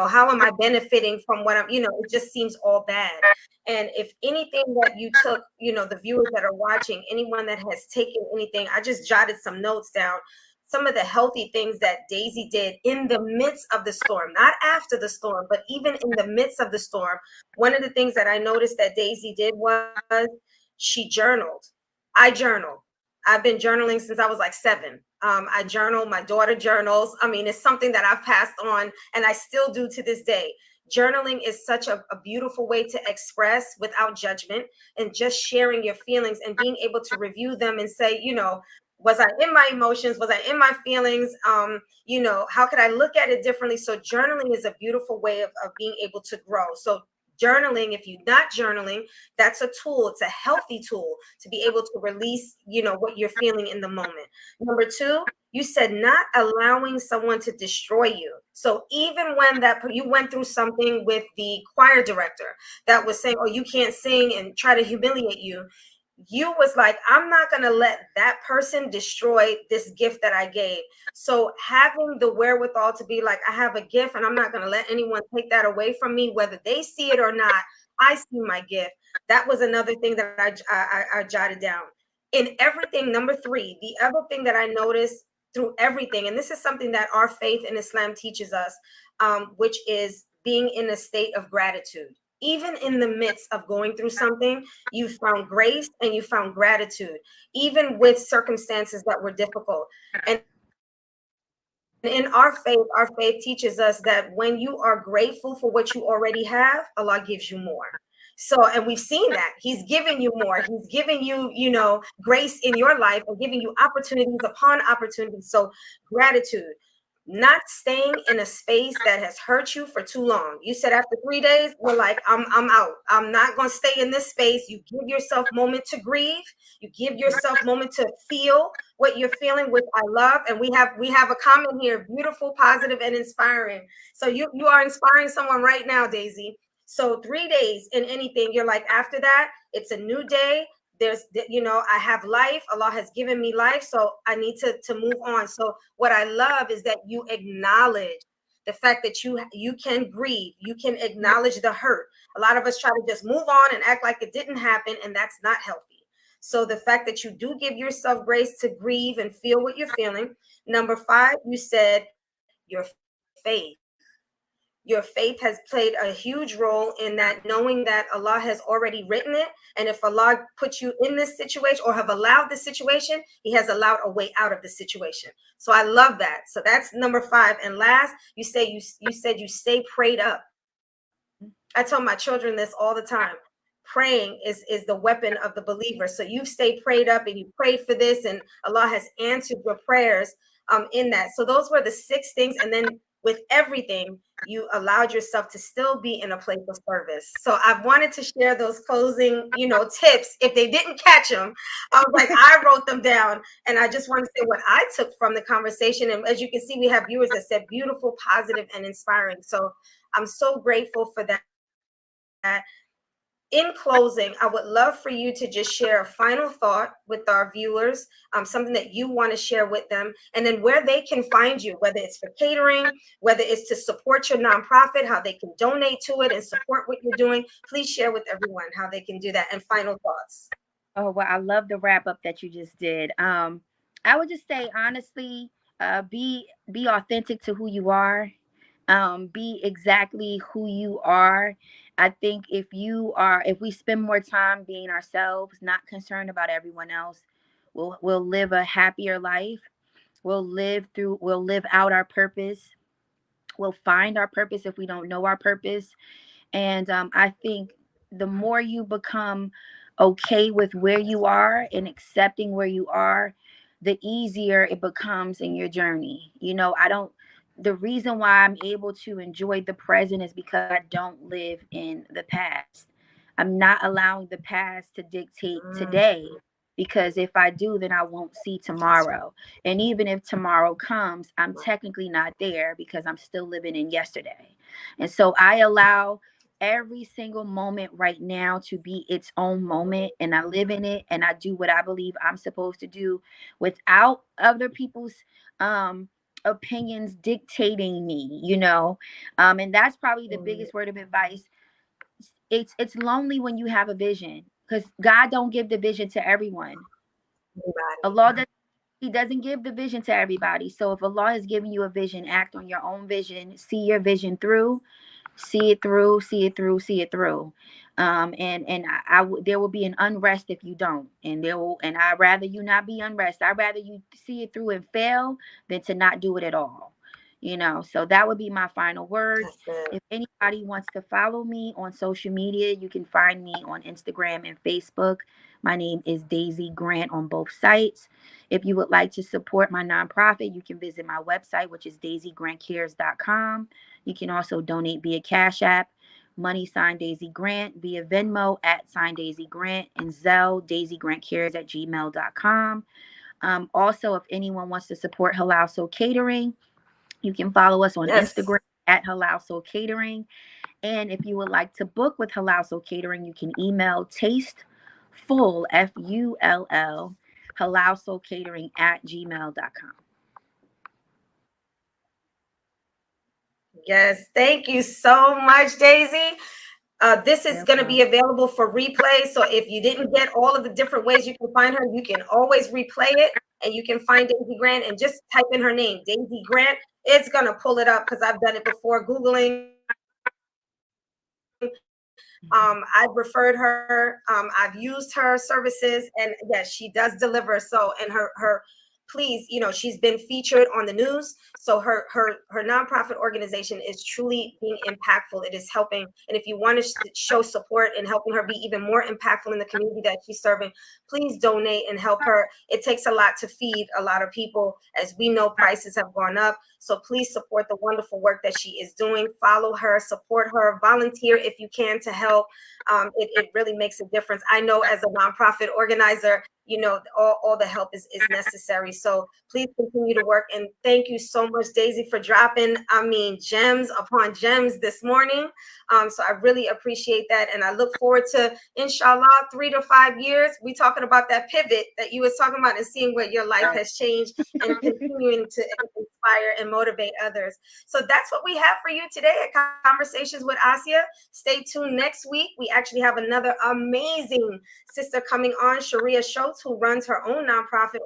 how am I benefiting from what it just seems all bad. And if anything that you took, the viewers that are watching, anyone that has taken anything, I just jotted some notes down. Some of the healthy things that Daisy did in the midst of the storm, not after the storm, but even in the midst of the storm. One of the things that I noticed that Daisy did was she journaled. I journal. I've been journaling since I was like 7. I journal. My daughter journals. I mean, it's something that I've passed on, and I still do to this day. Journaling is such a beautiful way to express without judgment, and just sharing your feelings and being able to review them and say, was I in my emotions? Was I in my feelings? How could I look at it differently? So journaling is a beautiful way of being able to grow. So journaling, if you're not journaling, that's a tool. It's a healthy tool to be able to release, what you're feeling in the moment. Number 2, you said not allowing someone to destroy you. So even when that you went through something with the choir director that was saying, oh, you can't sing, and try to humiliate you, you was like, I'm not going to let that person destroy this gift that I gave. So having the wherewithal to be like, I have a gift and I'm not going to let anyone take that away from me, whether they see it or not. I see my gift. That was another thing that I jotted down in everything. Number 3, the other thing that I noticed through everything, and this is something that our faith in Islam teaches us, which is being in a state of gratitude. Even in the midst of going through something, you found grace and you found gratitude, even with circumstances that were difficult. And in our faith teaches us that when you are grateful for what you already have, Allah gives you more. So, and we've seen that He's giving you more. He's giving you, grace in your life and giving you opportunities upon opportunities. So, gratitude, not staying in a space that has hurt you for too long. You said after 3 days, we're like, I'm out. I'm not going to stay in this space. You give yourself moment to grieve. You give yourself moment to feel what you're feeling, which I love. And we have a comment here, beautiful, positive, and inspiring. So you are inspiring someone right now, Daisy. So 3 days in anything, you're like, after that, it's a new day. There's, I have life. Allah has given me life. So I need to move on. So what I love is that you acknowledge the fact that you can grieve. You can acknowledge the hurt. A lot of us try to just move on and act like it didn't happen, and that's not healthy. So the fact that you do give yourself grace to grieve and feel what you're feeling. Number 5, you said your faith. Your faith has played a huge role in that, knowing that Allah has already written it. And if Allah put you in this situation or have allowed this situation, He has allowed a way out of the situation. So I love that. So that's number 5. And last, you said you stay prayed up. I tell my children this all the time. Praying is the weapon of the believer. So you've stayed prayed up and you prayed for this, and Allah has answered your prayers in that. So those were the 6 things. And then with everything, you allowed yourself to still be in a place of service. So I wanted to share those closing, tips. If they didn't catch them, I was like, I wrote them down, and I just want to say what I took from the conversation. And as you can see, we have viewers that said beautiful, positive, and inspiring. So I'm so grateful for that. In closing, I would love for you to just share a final thought with our viewers, something that you want to share with them, and then where they can find you, whether it's for catering, whether it's to support your nonprofit, how they can donate to it and support what you're doing. Please share with everyone how they can do that, and final thoughts. Oh, well, I love the wrap up that you just did. I would just say honestly, be authentic to who you are. Be exactly who you are. I think if we spend more time being ourselves, not concerned about everyone else, we'll live a happier life. We'll live out our purpose. We'll find our purpose if we don't know our purpose. And I think the more you become okay with where you are and accepting where you are, the easier it becomes in your journey. The reason why I'm able to enjoy the present is because I don't live in the past. I'm not allowing the past to dictate today, because if I do, then I won't see tomorrow. And even if tomorrow comes, I'm technically not there because I'm still living in yesterday. And so I allow every single moment right now to be its own moment, and I live in it, and I do what I believe I'm supposed to do without other people's opinions dictating me, and that's probably the biggest word of advice. It's lonely when you have a vision, because God don't give the vision to everyone. Allah does He doesn't give the vision to everybody. So if Allah has given you a vision, act on your own vision, see your vision through, See it through, see it through, see it through. There will be an unrest if you don't, and I'd rather you not be unrest. I'd rather you see it through and fail than to not do it at all. So that would be my final words. That's it. If anybody wants to follow me on social media, you can find me on Instagram and Facebook. My name is Daisy Grant on both sites. If you would like to support my nonprofit, you can visit my website, which is daisygrantcares.com. You can also donate via Cash App, money sign Daisy Grant, via Venmo at sign Daisy Grant, and Zelle, daisygrantcares@gmail.com. Also, if anyone wants to support Halal Soul Catering, you can follow us on Yes. Instagram at Halal Soul Catering. And if you would like to book with Halal Soul Catering, you can email tasteful, FULL, Halal Soul Catering at gmail.com. Yes. Thank you so much, Daisy. This is going to be available for replay. So if you didn't get all of the different ways you can find her, you can always replay it, and you can find Daisy Grant and just type in her name, Daisy Grant. It's going to pull it up because I've done it before. Googling. I've referred her. I've used her services, and yes, she does deliver. So, and her please, she's been featured on the news. So her nonprofit organization is truly being impactful. It is helping. And if you want to show support in helping her be even more impactful in the community that she's serving, please donate and help her. It takes a lot to feed a lot of people. As we know, prices have gone up. So please support the wonderful work that she is doing. Follow her, support her, volunteer if you can to help. It really makes a difference. I know as a nonprofit organizer, all the help is necessary. So please continue to work. And thank you so much, Daisy, for dropping, gems upon gems this morning. So I really appreciate that. And I look forward to, inshallah, 3 to 5 years. We talking about that pivot that you was talking about and seeing where your life has changed and continuing to inspire and motivate others. So that's what we have for you today at Conversations with Asia. Stay tuned next week. We actually have another amazing sister coming on, Sharia Schultz, who runs her own nonprofit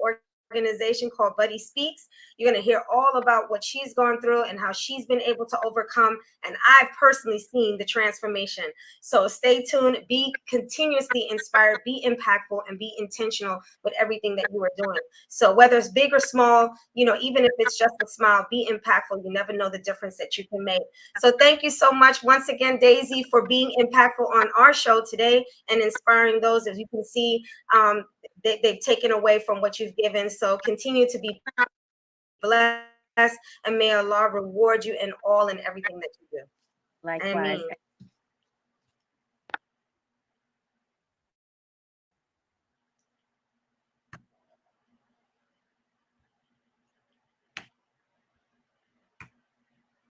organization called Buddy Speaks. You're going to hear all about what she's gone through and how she's been able to overcome. And I've personally seen the transformation. So stay tuned, be continuously inspired, be impactful, and be intentional with everything that you are doing. So whether it's big or small, even if it's just a smile, be impactful. You never know the difference that you can make. So thank you so much once again, Daisy, for being impactful on our show today and inspiring those. As you can see, they've taken away from what you've given. So continue to be blessed, and may Allah reward you in all and everything that you do. Likewise. Ameen.